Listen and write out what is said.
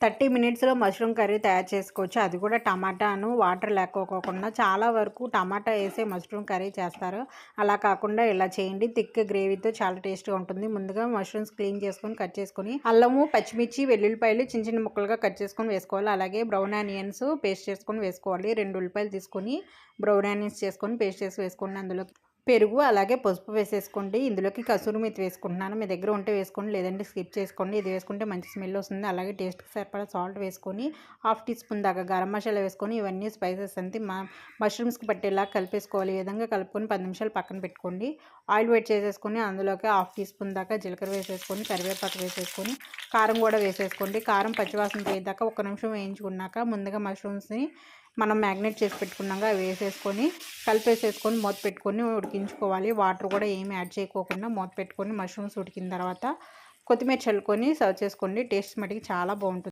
30 మినిట్స్‌లో mushroom curry తయారు చేసుకోవచ్చు. అది కూడా టమాటాను వాటర్ లేకోకుండా చాలా వరకు టమాటా ఏసే మష్రూమ్ కర్రీ చేస్తారు. అలా కాకుండా ఇలా చేయండి. థిక్ గ్రేవీతో చాలా టేస్ట్‌గా ఉంటుంది. ముందుగా మష్రూమ్స్ క్లీన్ చేసుకొని, కట్ చేసుకొని, అల్లము, పచ్చిమిర్చి, వెల్లుల్లిపాయలు చిన్న చిన్న ముక్కలుగా కట్ చేసుకొని వేసుకోవాలి. అలాగే బ్రౌన్ ఆనియన్స్ పేస్ట్ చేసుకొని వేసుకోవాలి. 2 ఉల్లిపాయలు తీసుకొని బ్రౌన్ ఆనియన్స్ చేసుకొని పేస్ట్ చేసి వేసుకోండి. అందులో పెరుగు అలాగే పసుపు వేసేసుకోండి. ఇందులోకి కసూరి మేతి వేసుకుంటున్నాను. మీ దగ్గర ఉంటే వేసుకోండి, లేదంటే స్కిప్ చేసుకోండి. ఇది వేసుకుంటే మంచి స్మెల్ వస్తుంది. అలాగే టేస్ట్‌కి సరిపడా సాల్ట్ వేసుకొని, హాఫ్ టీ స్పూన్ దాకా గరం మసాలా వేసుకొని, ఇవన్నీ స్పైసెస్ అంతా మష్రూమ్స్‌కి పట్టేలా కలిపేసుకోవాలి. ఈ విధంగా కలుపుకొని 10 నిమిషాలు పక్కన పెట్టుకోండి. ఆయిల్ వేడి చేసేసుకొని అందులోకి హాఫ్ టీ స్పూన్ దాకా జీలకర్ర వేసేసుకొని, కరివేపాకు వేసేసుకొని, కారం కూడా వేసేసుకోండి. కారం పచ్చివాసన పోయేదాకా 1 నిమిషం వేయించుకున్నాక ముందుగా మష్రూమ్స్‌ని మనం మ్యాగ్నేట్ చేసి పెట్టుకున్నాక అవి వేసేసుకొని కలిపేసేసుకొని మూత పెట్టుకొని ఉడికించుకోవాలి. వాటర్ కూడా ఏమి యాడ్ చేయకోకుండా మూత పెట్టుకొని మష్రూమ్స్ ఉడికిన తర్వాత కొత్తిమీర చల్లుకొని సర్వ్ చేసుకోండి. టేస్ట్ మటుకు చాలా బాగుంటుంది.